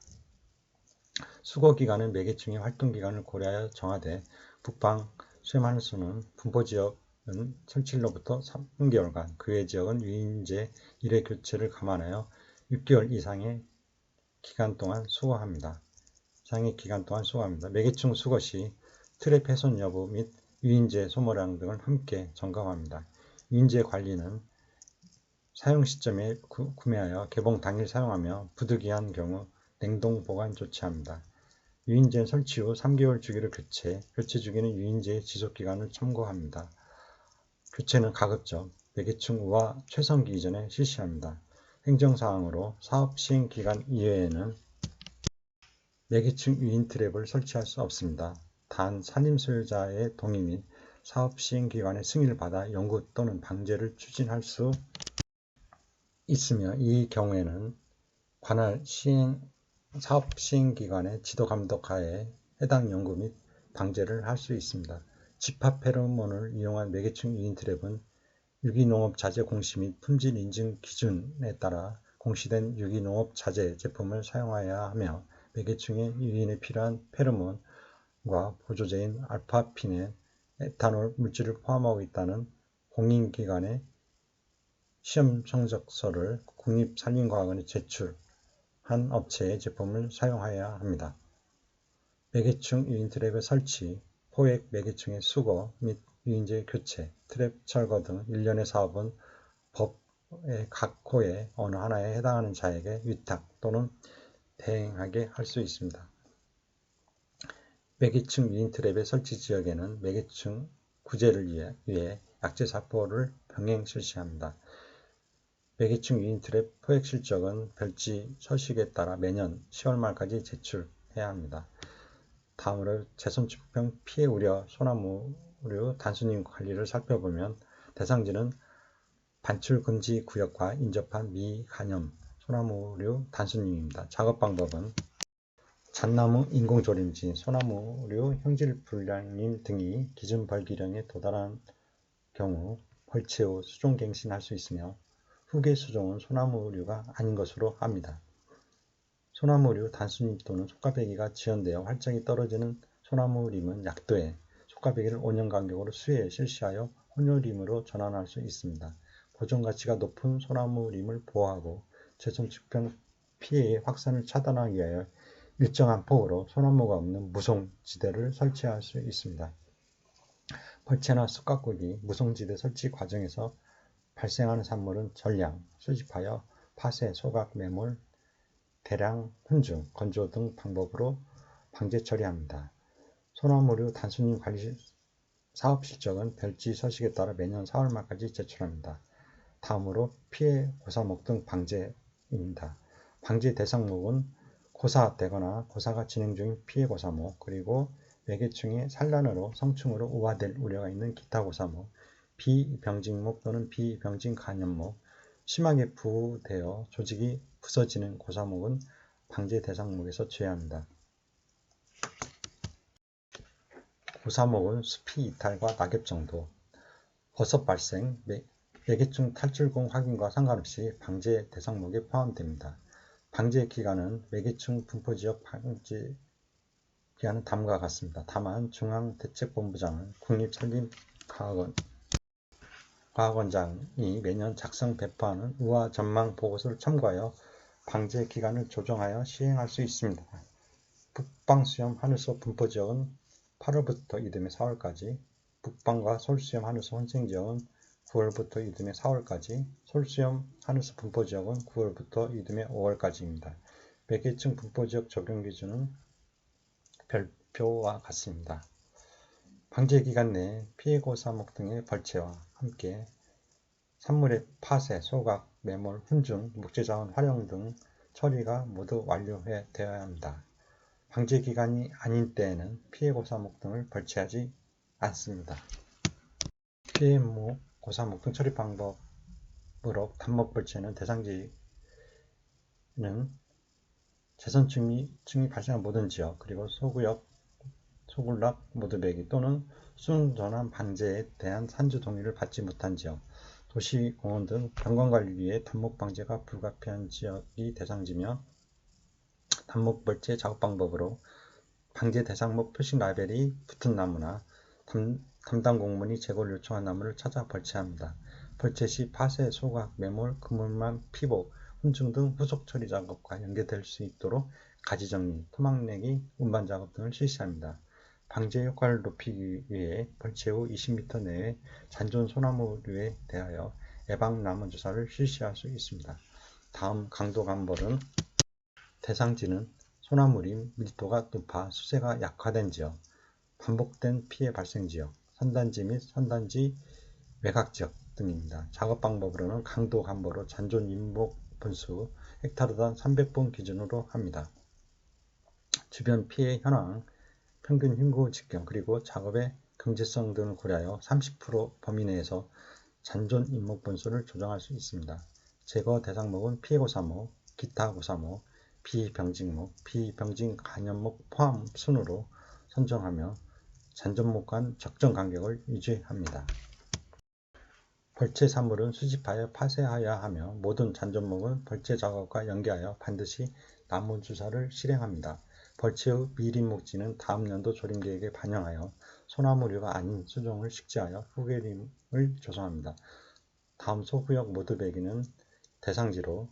수거 기간은 매개충의 활동 기간을 고려하여 정하되 북방 수염하늘소는 분포지역은 설치일로부터 3개월간, 그 외 지역은 유인제 1회 교체를 감안하여 6개월 이상의 기간 동안 수거합니다. 매개충 수거 시 트랩 훼손 여부 및 유인제 소모량 등을 함께 점검합니다. 유인제 관리는 사용 시점에 구매하여 개봉 당일 사용하며 부득이한 경우 냉동 보관 조치합니다. 유인제 설치 후 3개월 주기를 교체 주기는 유인제의 지속기간을 참고합니다. 교체는 가급적 매개충 우화 최성기 이전에 실시합니다. 행정사항으로 사업 시행 기간 이외에는 매개충 유인 트랩을 설치할 수 없습니다. 단 산림 소유자의 동의 및 사업 시행 기관의 승인을 받아 연구 또는 방제를 추진할 수 있으며 이 경우에는 관할 사업 시행기관의 지도 감독하에 해당 연구 및 방제를 할 수 있습니다. 집합 페로몬을 이용한 매개충 유인 트랩은 유기농업 자재 공시 및 품질 인증 기준에 따라 공시된 유기농업 자재 제품을 사용하여야 하며 매개충의 유인에 필요한 페로몬과 보조제인 알파피넨, 에탄올 물질을 포함하고 있다는 공인기관의 시험 성적서를 국립산림과학원에 제출한 업체의 제품을 사용하여야 합니다. 매개충 유인 트랩의 설치, 포획 매개충의 수거 및 유인제 교체, 트랩 철거 등 일련의 사업은 법의 각 호의 어느 하나에 해당하는 자에게 위탁 또는 대행하게 할 수 있습니다. 매개층 유인트랩의 설치 지역에는 매개층 구제를 위해 약제 사포를 병행 실시합니다. 매개층 유인트랩 포획 실적은 별지 서식에 따라 매년 10월 말까지 제출해야 합니다. 다음으로 재선축병 피해 우려 소나무류 단순임 관리를 살펴보면 대상지는 반출 금지 구역과 인접한 미간염 소나무류 단순임입니다. 작업 방법은 잣나무 인공조림지, 소나무류 형질불량임 등이 기준 벌기량에 도달한 경우 벌채 후 수종갱신할 수 있으며 후계 수종은 소나무류가 아닌 것으로 합니다. 소나무류 단순임 또는 속가배기가 지연되어 활성이 떨어지는 소나무림은 약도해 속가배기를 5년 간격으로 수해 실시하여 혼요림으로 전환할 수 있습니다. 보존가치가 높은 소나무림을 보호하고 재선축병 피해의 확산을 차단하기 위하여 일정한 폭으로 소나무가 없는 무송지대를 설치할 수 있습니다. 벌채나 쑥가꾸기, 무송지대 설치 과정에서 발생하는 산물은 전량 수집하여 파쇄, 소각, 매몰, 대량 훈중, 건조 등 방법으로 방제 처리합니다. 소나무류 단순임 관리 사업 실적은 별지 서식에 따라 매년 4월 말까지 제출합니다. 다음으로 피해 고사목 등 방제입니다. 방제 대상목은 고사되거나 고사가 진행 중인 피해 고사목, 그리고 매개층이 산란으로 성충으로 우화될 우려가 있는 기타 고사목, 비병직목 또는 비병직 간염목, 심하게 부되어 조직이 부서지는 고사목은 방제 대상목에서 제외합니다. 고사목은 숲이 이탈과 낙엽 정도, 버섯 발생, 매개층 탈출공 확인과 상관없이 방제 대상목에 포함됩니다. 방제 기간은 매개층 분포지역 방제 기간은 다음과 같습니다. 다만 중앙대책본부장은 국립산림과학원장이 매년 작성 배포하는 우화 전망 보고서를 참고하여 방제 기간을 조정하여 시행할 수 있습니다. 북방수염 하늘소 분포지역은 8월부터 이듬해 4월까지, 북방과 솔수염 하늘소 혼생지역은 9월부터 이듬해 4월까지, 솔수염 하늘소 분포지역은 9월부터 이듬해 5월까지입니다. 매개층 분포지역 적용 기준은 별표와 같습니다. 방제 기간 내에 피해고사목 등의 벌채와 함께 산물의 파쇄, 소각, 매몰, 훈중, 목재자원 활용 등 처리가 모두 완료되어야 합니다. 방제 기간이 아닌 때에는 피해 고사목 등을 벌채하지 않습니다. 피해 고사목 등 처리 방법으로 단목 벌채는 대상지는 재선층이 발생한 모든 지역, 그리고 소구역, 소굴락, 모두배기 또는 수중전환 방제에 대한 산주 동의를 받지 못한 지역, 도시, 공원 등 경관관리 위해 단목 방제가 불가피한 지역이 대상지며, 단목 벌채 작업 방법으로 방제 대상목 표식 라벨이 붙은 나무나 담당 공무원이 제거를 요청한 나무를 찾아 벌채합니다. 벌채 시 파쇄, 소각, 매몰, 그물망, 피복, 훈중 등 후속 처리 작업과 연계될 수 있도록 가지 정리, 토막 내기, 운반 작업 등을 실시합니다. 방제 효과를 높이기 위해 벌채 후 20m 내에 잔존 소나무류에 대하여 예방나무 조사를 실시할 수 있습니다. 다음 강도 감벌은 대상지는 소나무림 밀도가 높아 수세가 약화된 지역, 반복된 피해 발생 지역, 선단지 및 선단지 외곽 지역 등입니다. 작업 방법으로는 강도 감보로 잔존 인목 분수 헥타르당 300분 기준으로 합니다. 주변 피해 현황, 평균 흉고 직경, 그리고 작업의 경제성 등을 고려하여 30% 범위 내에서 잔존 인목 분수를 조정할 수 있습니다. 제거 대상목은 피해 고사목, 기타 고사목, 비병직목, 비병직 간염목 포함 순으로 선정하며 잔존목 간 적정 간격을 유지합니다. 벌채 산물은 수집하여 파쇄하여야 하며 모든 잔존목은 벌채 작업과 연계하여 반드시 나무 주사를 실행합니다. 벌채 후 미림목지는 다음 연도 조림계획에 반영하여 소나무류가 아닌 수종을 식재하여 후계림을 조성합니다. 다음 소구역 모두배기는 대상지로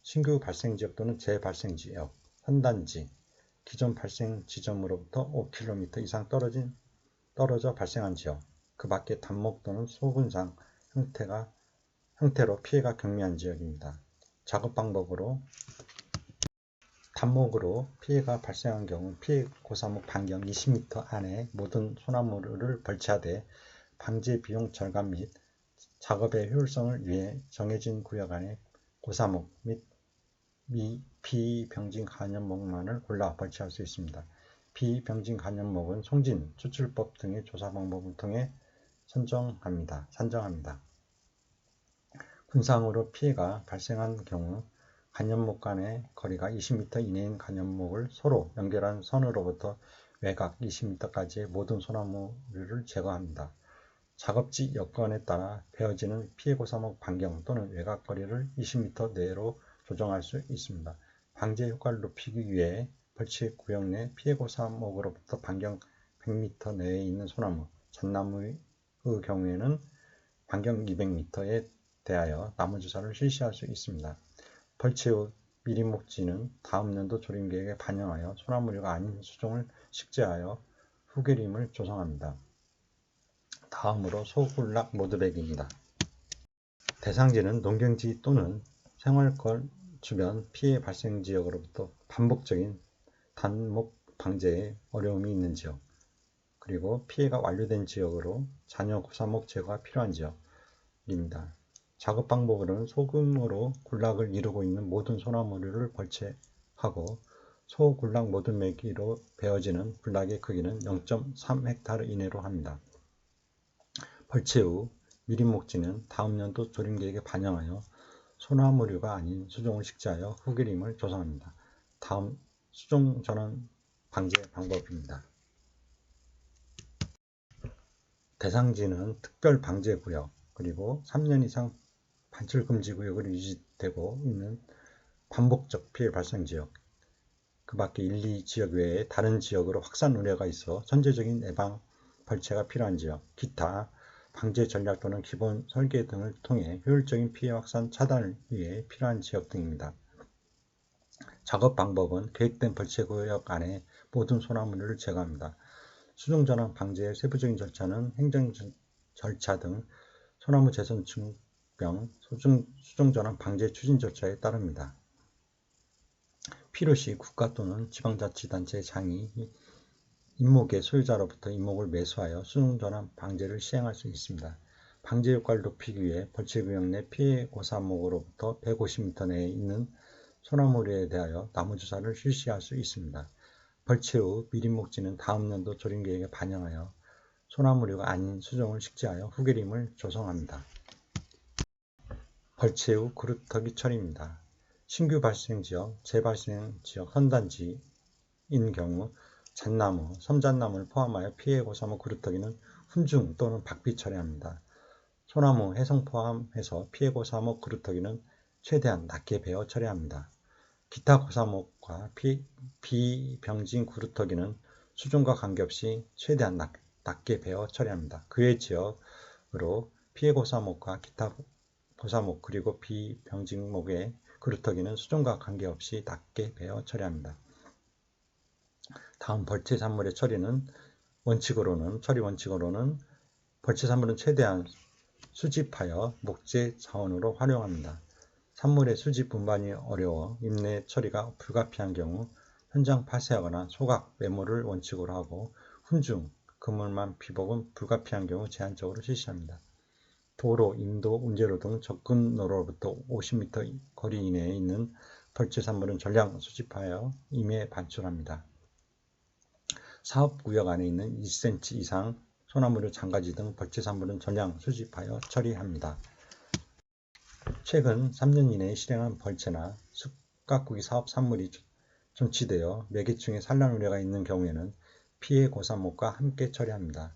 신규 발생지역 또는 재발생지역, 선단지, 기존 발생 지점으로부터 5km 이상 떨어져 발생한 지역, 그 밖에 단목 또는 소근상 형태로 피해가 경미한 지역입니다. 작업 방법으로 단목으로 피해가 발생한 경우 피해 고사목 반경 20m 안에 모든 소나무를 벌채하되 방제 비용 절감 및 작업의 효율성을 위해 정해진 구역 안에 고사목 및 비병진 간연목만을 골라 벌채할 수 있습니다. 비병진 간연목은 송진, 추출법 등의 조사 방법을 통해 산정합니다. 군상으로 피해가 발생한 경우 간연목 간의 거리가 20m 이내인 간연목을 서로 연결한 선으로부터 외곽 20m까지의 모든 소나무를 제거합니다. 작업지 여건에 따라 베어지는 피해고사목 반경 또는 외곽 거리를 20m 내로 조정할 수 있습니다. 방제 효과를 높이기 위해 벌채 구역 내 피해고사목으로부터 반경 100m 내에 있는 소나무, 잣나무의 경우에는 반경 200m에 대하여 나무주사를 실시할 수 있습니다. 벌채 후 미리목지는 다음 년도 조림계획에 반영하여 소나무류가 아닌 수종을 식재하여 후계림을 조성합니다. 다음으로 소군락 모드백입니다. 대상지는 농경지 또는 생활권 주변 피해 발생 지역으로부터 반복적인 단목 방제에 어려움이 있는 지역, 그리고 피해가 완료된 지역으로 잔여 고사목 제거가 필요한 지역입니다. 작업 방법으로는 소금으로 군락을 이루고 있는 모든 소나무를 벌채하고 소군락 모드매기로 베어지는 군락의 크기는 0.3헥타르 이내로 합니다. 벌채 후 미림목지는 다음 년도 조림계획에 반영하여 소나무류가 아닌 수종을 식재하여 후기림을 조성합니다. 다음 수종 전환 방제 방법입니다. 대상지는 특별 방제 구역, 그리고 3년 이상 반출 금지 구역으로 유지되고 있는 반복적 피해 발생 지역, 그 밖에 1, 2지역 외에 다른 지역으로 확산 우려가 있어 선제적인 예방 벌채가 필요한 지역, 기타 방제 전략 또는 기본 설계 등을 통해 효율적인 피해 확산 차단을 위해 필요한 지역 등입니다. 작업 방법은 계획된 벌채 구역 안에 모든 소나무를 제거합니다. 수종 전환 방제의 세부적인 절차는 행정 절차 등 소나무 재선 증병 수종 전환 방제 추진 절차에 따릅니다. 필요시 국가 또는 지방자치단체의 장이 임목의 소유자로부터 임목을 매수하여 수종 전환 방제를 시행할 수 있습니다. 방제 효과를 높이기 위해 벌채구역 내 피해 고사목으로부터 150m 내에 있는 소나무류에 대하여 나무주사를 실시할 수 있습니다. 벌채 후 미림목지는 다음 년도 조림계획에 반영하여 소나무류가 아닌 수종을 식재하여 후계림을 조성합니다. 벌채 후 그루터기 처리입니다. 신규 발생 지역, 재발생 지역 선단지인 경우 잣나무, 섬잣나무를 포함하여 피해 고사목 그루터기는 훈중 또는 박비 처리합니다. 소나무, 해성 포함해서 피해 고사목 그루터기는 최대한 낮게 베어 처리합니다. 기타 고사목과 비병진 그루터기는 수종과 관계없이 최대한 낮게 베어 처리합니다. 그 외 지역으로 피해 고사목과 기타 고사목 그리고 비병진목의 그루터기는 수종과 관계없이 낮게 베어 처리합니다. 다음 벌채 산물의 처리 원칙으로는 벌채 산물은 최대한 수집하여 목재 자원으로 활용합니다. 산물의 수집 운반이 어려워 임내 처리가 불가피한 경우 현장 파쇄하거나 소각, 매몰을 원칙으로 하고 훈중, 그물만 비복은 불가피한 경우 제한적으로 실시합니다. 도로, 인도, 운제로 등 접근로로부터 50m 거리 이내에 있는 벌채 산물은 전량 수집하여 임에 반출합니다. 사업구역 안에 있는 2cm 이상 소나무류 장가지 등 벌채 산물은 전량 수집하여 처리합니다. 최근 3년 이내에 실행한 벌채나 숲가꾸기 사업 산물이 존치되어 매개층에 산란 우려가 있는 경우에는 피해 고사목과 함께 처리합니다.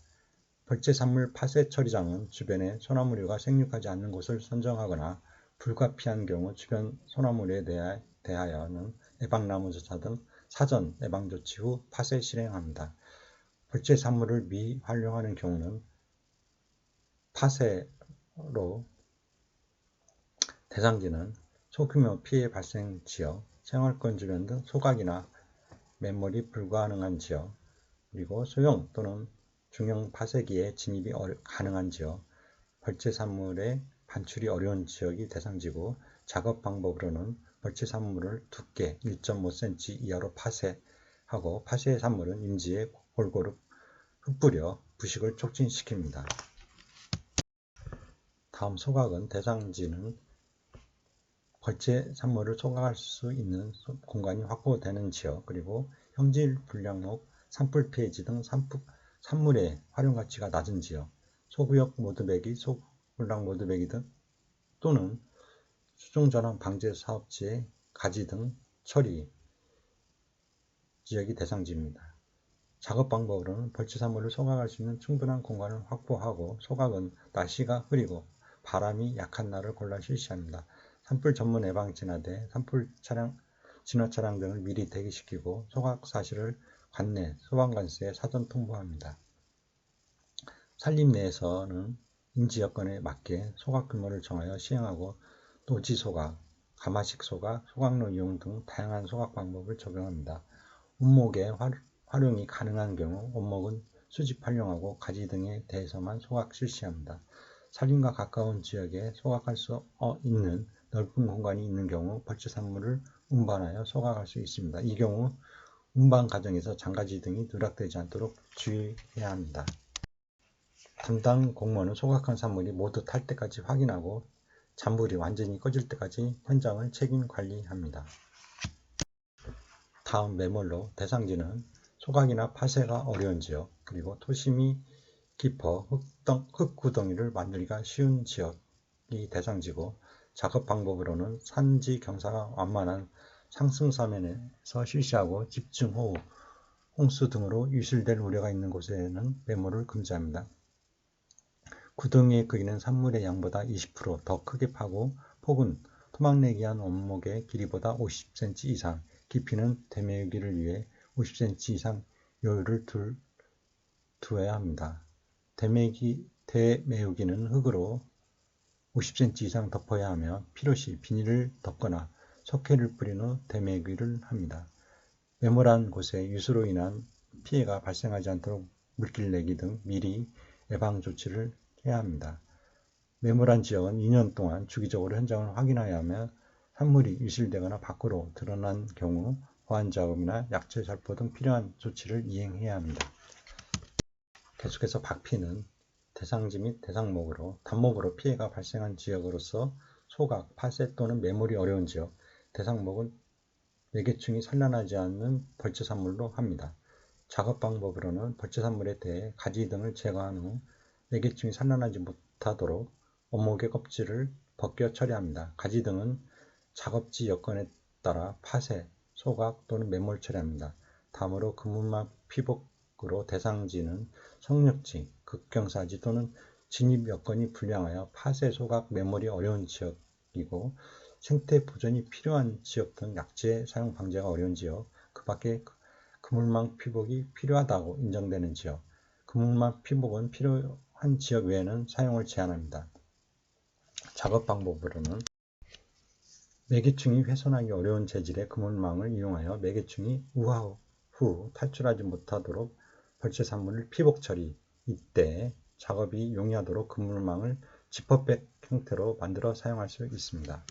벌채 산물 파쇄 처리장은 주변에 소나무류가 생육하지 않는 곳을 선정하거나 불가피한 경우 주변 소나무류에 대하여는 예방나무주사 등 사전 예방조치 후 파쇄 실행합니다. 벌채 산물을 미활용하는 경우는 파쇄로 대상지는 소규모 피해 발생 지역, 생활권 주변 등 소각이나 매몰이 불가능한 지역, 그리고 소형 또는 중형 파쇄기에 진입이 가능한 지역, 벌채 산물의 반출이 어려운 지역이 대상지고 작업 방법으로는 벌채 산물을 두께 1.5cm 이하로 파쇄하고 파쇄 산물은 임지에 골고루 흩뿌려 부식을 촉진시킵니다. 다음 소각은 대상지는 벌채 산물을 소각할 수 있는 공간이 확보되는 지역, 그리고 형질 불량목, 산불 피해지 등 산물의 활용 가치가 낮은 지역, 소구역 모드배기, 소불락 모드배기 등 또는 수중전환 방제 사업지의 가지 등 처리 지역이 대상지입니다. 작업 방법으로는 벌채 산물을 소각할 수 있는 충분한 공간을 확보하고, 소각은 날씨가 흐리고 바람이 약한 날을 골라 실시합니다. 산불 전문 예방 진화대, 산불 진화 차량 등을 미리 대기시키고 소각 사실을 관내 소방관서에 사전 통보합니다. 산림 내에서는 임지 여건에 맞게 소각 규모를 정하여 시행하고, 노지 소각, 가마식 소각, 소각로 이용 등 다양한 소각 방법을 적용합니다. 원목의 활용이 가능한 경우 원목은 수집 활용하고 가지 등에 대해서만 소각 실시합니다. 산림과 가까운 지역에 소각할 수 있는 넓은 공간이 있는 경우 벌채 산물을 운반하여 소각할 수 있습니다. 이 경우 운반 과정에서 장가지 등이 누락되지 않도록 주의해야 합니다. 담당 공무원은 소각한 산물이 모두 탈 때까지 확인하고 잔불이 완전히 꺼질 때까지 현장을 책임 관리합니다. 다음 매몰로 대상지는 소각이나 파쇄가 어려운 지역, 그리고 토심이 깊어 흙구덩이를 만들기가 쉬운 지역이 대상지고, 작업 방법으로는 산지 경사가 완만한 상승사면에서 실시하고 집중호우, 홍수 등으로 유실될 우려가 있는 곳에는 매몰을 금지합니다. 구덩이의 크기는 산물의 양보다 20% 더 크게 파고, 폭은 토막내기 한 원목의 길이보다 50cm 이상, 깊이는 대매우기를 위해 50cm 이상 여유를 두어야 합니다. 대매우기는 흙으로 50cm 이상 덮어야 하며, 필요시 비닐을 덮거나 석회를 뿌린 후 대매우기를 합니다. 매몰한 곳에 유수로 인한 피해가 발생하지 않도록 물길 내기 등 미리 예방 조치를 해야 합니다. 매몰한 지역은 2년 동안 주기적으로 현장을 확인해야 하며, 산물이 유실되거나 밖으로 드러난 경우 보완작업이나 약재 살포 등 필요한 조치를 이행해야 합니다. 계속해서 박피는 대상지 및 대상목으로 단목으로 피해가 발생한 지역으로서 소각, 파쇄 또는 매몰이 어려운 지역, 대상목은 매개충이 산란하지 않는 벌채 산물로 합니다. 작업 방법으로는 벌채 산물에 대해 가지 등을 제거한 후 매개충이 산란하지 못하도록 원목의 껍질을 벗겨 처리합니다. 가지 등은 작업지 여건에 따라 파쇄, 소각 또는 매몰 처리합니다. 다음으로 그물망 피복으로 대상지는 성역지, 극경사지 또는 진입 여건이 불량하여 파쇄, 소각, 매몰이 어려운 지역이고, 생태 보존이 필요한 지역 등 약재 사용 방제가 어려운 지역, 그 밖에 그물망 피복이 필요하다고 인정되는 지역, 그물망 피복은 필요한 지역 외에는 사용을 제한합니다. 작업 방법으로는 매개충이 훼손하기 어려운 재질의 그물망을 이용하여 매개충이 우하 후 탈출하지 못하도록 벌채 산물을 피복 처리, 이때 작업이 용이하도록 그물망을 지퍼백 형태로 만들어 사용할 수 있습니다.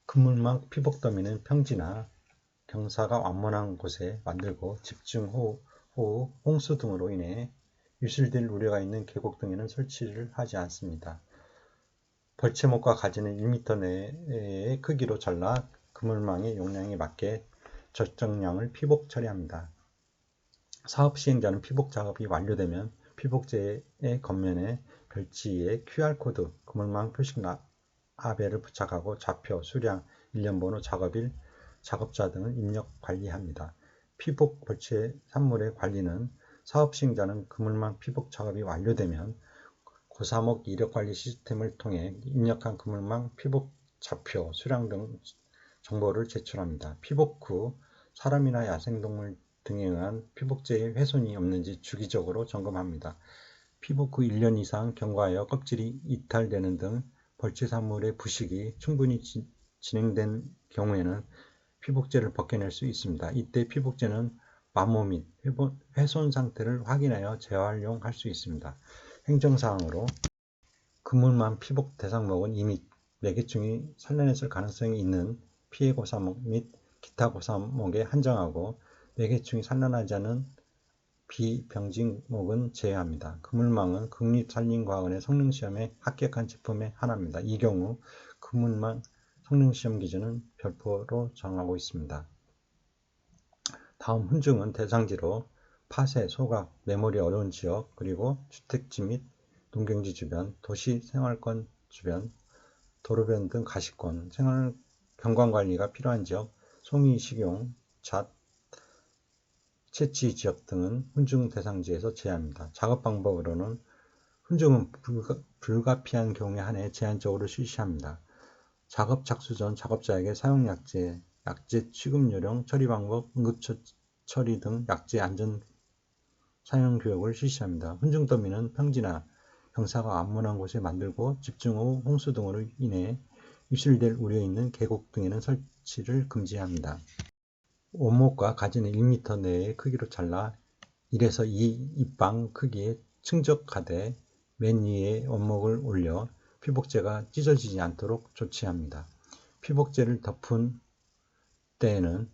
그물망 피복 더미는 평지나 경사가 완만한 곳에 만들고, 집중호우, 홍수 등으로 인해 유실될 우려가 있는 계곡 등에는 설치를 하지 않습니다. 벌채목과 가지는 1m 내의 크기로 잘라 그물망의 용량에 맞게 적정량을 피복 처리합니다. 사업 시행자는 피복 작업이 완료되면 피복재의 겉면에 별지에 QR코드, 그물망 표식 라벨을 부착하고 좌표, 수량, 일련번호, 작업일, 작업자 등을 입력 관리합니다. 피복 벌채 산물의 관리는 사업 시행자는 그물망 피복 작업이 완료되면 고사목 이력관리 시스템을 통해 입력한 그물망 피복 좌표, 수량 등 정보를 제출합니다. 피복 후 사람이나 야생동물 등에 의한 피복재의 훼손이 없는지 주기적으로 점검합니다. 피복 후 1년 이상 경과하여 껍질이 이탈되는 등 벌채 산물의 부식이 충분히 진행된 경우에는 피복재를 벗겨낼 수 있습니다. 이때 피복재는 마모 및 훼손 상태를 확인하여 재활용할 수 있습니다. 행정사항으로 그물망 피복 대상목은 이미 매개충이 산란했을 가능성이 있는 피해 고사목 및 기타 고사목에 한정하고 매개충이 산란하지 않은 비병직목은 제외합니다. 그물망은 국립산림과학원의 성능시험에 합격한 제품의 하나입니다. 이 경우 그물망 성능시험 기준은 별도로 정하고 있습니다. 다음 훈증은 대상지로 파쇄, 소각, 매몰이 어려운 지역, 그리고 주택지 및 농경지 주변, 도시 생활권 주변, 도로변 등 가시권, 생활 경관관리가 필요한 지역, 송이, 식용, 잣, 채취 지역 등은 훈증 대상지에서 제외합니다. 작업 방법으로는 훈증은 불가피한 경우에 한해 제한적으로 실시합니다. 작업 착수 전 작업자에게 사용 약제, 약제 취급 요령, 처리 방법, 응급처리 등 약제 안전 사용 교육을 실시합니다. 훈증 더미는 평지나 경사가 완만한 곳에 만들고 집중 후 홍수 등으로 인해 유실될 우려 있는 계곡 등에는 설치를 금지합니다. 원목과 가지는 1m 내의 크기로 잘라 1에서 2 입방 크기의 충적하되 맨 위에 원목을 올려 피복제가 찢어지지 않도록 조치합니다. 피복제를 덮은 때에는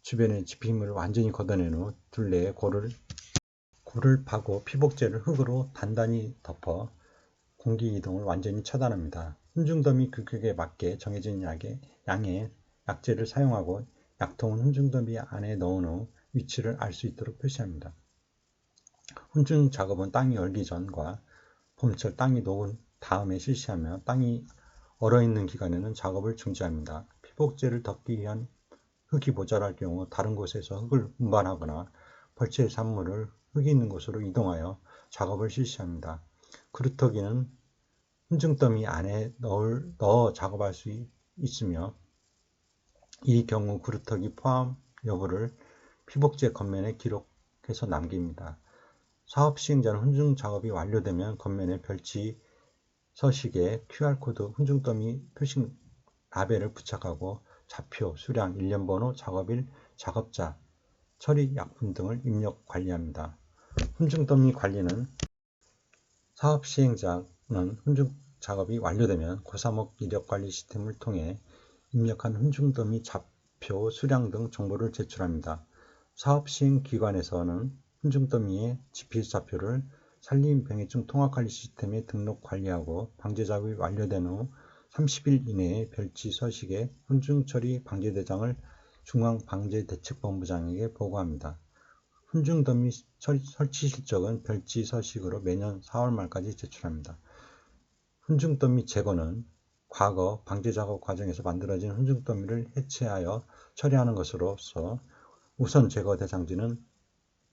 주변의 지피물을 완전히 걷어낸 후 둘레에 고를 파고 피복제를 흙으로 단단히 덮어 공기 이동을 완전히 차단합니다. 훈증더미 규격에 맞게 정해진 양의 약제를 사용하고 약통은 훈증더미 안에 넣은 후 위치를 알 수 있도록 표시합니다. 훈증 작업은 땅이 얼기 전과 봄철 땅이 녹은 다음에 실시하며 땅이 얼어있는 기간에는 작업을 중지합니다. 피복제를 덮기 위한 흙이 모자랄 경우 다른 곳에서 흙을 운반하거나 벌채 산물을 흙이 있는 곳으로 이동하여 작업을 실시합니다. 그루터기는 훈증더미 안에 넣어 작업할 수 있으며 이 경우 그루터기 포함 여부를 피복제 겉면에 기록해서 남깁니다. 사업 시행자는 훈증 작업이 완료되면 겉면에 별지 서식에 QR코드 훈증더미 표식 라벨을 부착하고 좌표, 수량, 일련번호, 작업일, 작업자, 처리 약품 등을 입력 관리합니다. 훈증더미 관리는 사업 시행자는 훈증 작업이 완료되면 고사목 이력관리 시스템을 통해 입력한 훈증더미 좌표, 수량 등 정보를 제출합니다. 사업 시행 기관에서는 훈증더미의 지필좌표를 산림병해충 통합관리 시스템에 등록 관리하고 방제 작업이 완료된 후 30일 이내에 별지 서식에 훈증처리 방제대장을 중앙방제대책본부장에게 보고합니다. 훈증더미 설치 실적은 별지 서식으로 매년 4월 말까지 제출합니다. 훈증더미 제거는 과거 방제작업 과정에서 만들어진 훈증더미를 해체하여 처리하는 것으로서 우선 제거 대상지는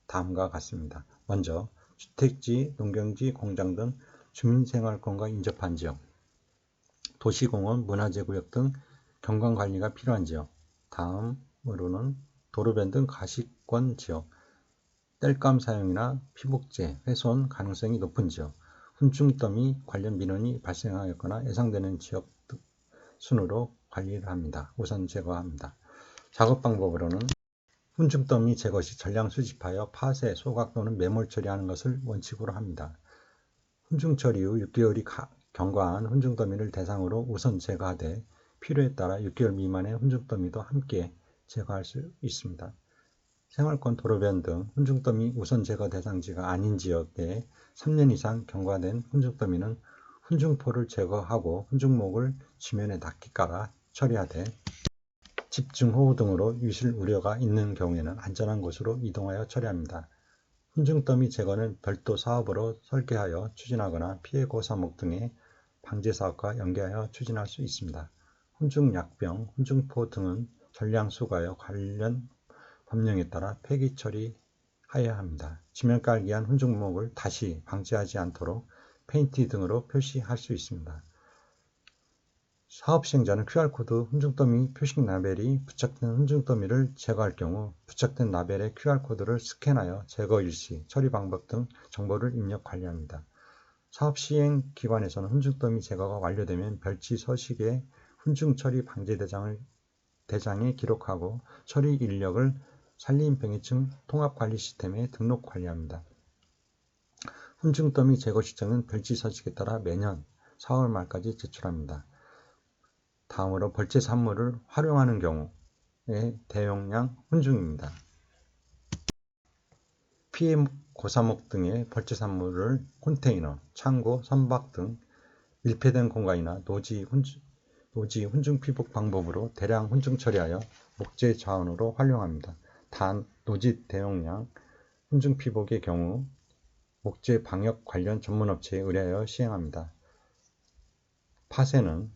다음과 같습니다. 먼저 주택지, 농경지, 공장 등 주민생활권과 인접한 지역, 도시공원, 문화재구역 등 경관관리가 필요한 지역, 다음으로는 도로변 등 가시권 지역, 땔감 사용이나 피복제, 훼손 가능성이 높은 지역, 훈증더미 관련 민원이 발생하였거나 예상되는 지역 순으로 관리를 합니다. 우선 제거합니다. 작업 방법으로는 훈증더미 제거 시 전량 수집하여 파쇄, 소각 또는 매몰 처리하는 것을 원칙으로 합니다. 훈증 처리 후 6개월이 경과한 훈증더미를 대상으로 우선 제거하되 필요에 따라 6개월 미만의 훈증더미도 함께 제거할 수 있습니다. 생활권 도로변 등 훈증더미 우선 제거 대상지가 아닌 지역에 3년 이상 경과된 훈증더미는 훈증포를 제거하고 훈증목을 지면에 낮게 깔아 처리하되 집중호우 등으로 유실 우려가 있는 경우에는 안전한 곳으로 이동하여 처리합니다. 훈증더미 제거는 별도 사업으로 설계하여 추진하거나 피해 고사목 등의 방제사업과 연계하여 추진할 수 있습니다. 훈증약병, 훈증포 등은 전량 수거하여 관련 법령에 따라 폐기 처리하여야 합니다. 지면 깔기 한 훈증목을 다시 방제하지 않도록 페인트 등으로 표시할 수 있습니다. 사업 시행자는 QR코드 훈증더미 표식 라벨이 부착된 훈증더미를 제거할 경우 부착된 라벨의 QR코드를 스캔하여 제거 일시, 처리 방법 등 정보를 입력 관리합니다. 사업 시행 기관에서는 훈증더미 제거가 완료되면 별지 서식에 훈증 처리 방제 대장에 기록하고 처리 인력을 산림병해충 통합관리 시스템에 등록 관리합니다. 훈증더미 제거 시점은 별지 서식에 따라 매년 4월 말까지 제출합니다. 다음으로 벌채 산물을 활용하는 경우의 대용량 훈증입니다. PM 고사목 등의 벌채 산물을 컨테이너, 창고, 선박 등 밀폐된 공간이나 노지 훈증 피복 방법으로 대량 훈증 처리하여 목재 자원으로 활용합니다. 단, 노지 대용량 훈증 피복의 경우 목재 방역 관련 전문업체에 의뢰하여 시행합니다. 파쇄는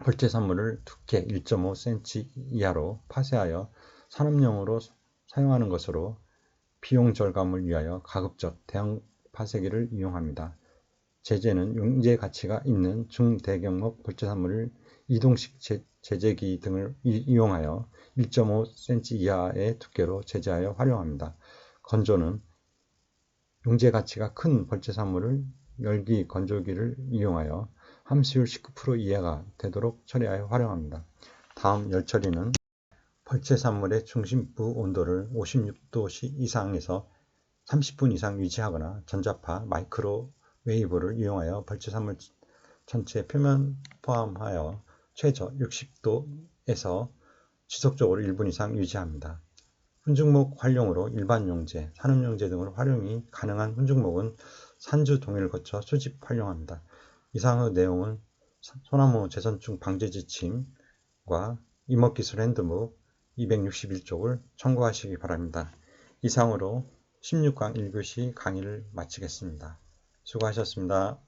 벌채 산물을 두께 1.5cm 이하로 파쇄하여 산업용으로 사용하는 것으로 비용 절감을 위하여 가급적 대형 파쇄기를 이용합니다. 제재는 용재 가치가 있는 중대경목 벌채 산물을 이동식 제재기 등을 이용하여 1.5cm 이하의 두께로 제재하여 활용합니다. 건조는 용재 가치가 큰 벌채 산물을 열기 건조기를 이용하여 함수율 19% 이하가 되도록 처리하여 활용합니다. 다음 열처리는 벌채 산물의 중심부 온도를 56도 이상에서 30분 이상 유지하거나 전자파 마이크로웨이브를 이용하여 벌채 산물 전체 표면 포함하여 최저 60도에서 지속적으로 1분 이상 유지합니다. 훈증목 활용으로 일반 용재, 산업 용재 등으로 활용이 가능한 훈증목은 산주 동의를 거쳐 수집 활용합니다. 이상의 내용은 소나무 재선충 방제 지침과 임업기술 핸드북 261쪽을 참고하시기 바랍니다. 이상으로 16강 1교시 강의를 마치겠습니다. 수고하셨습니다.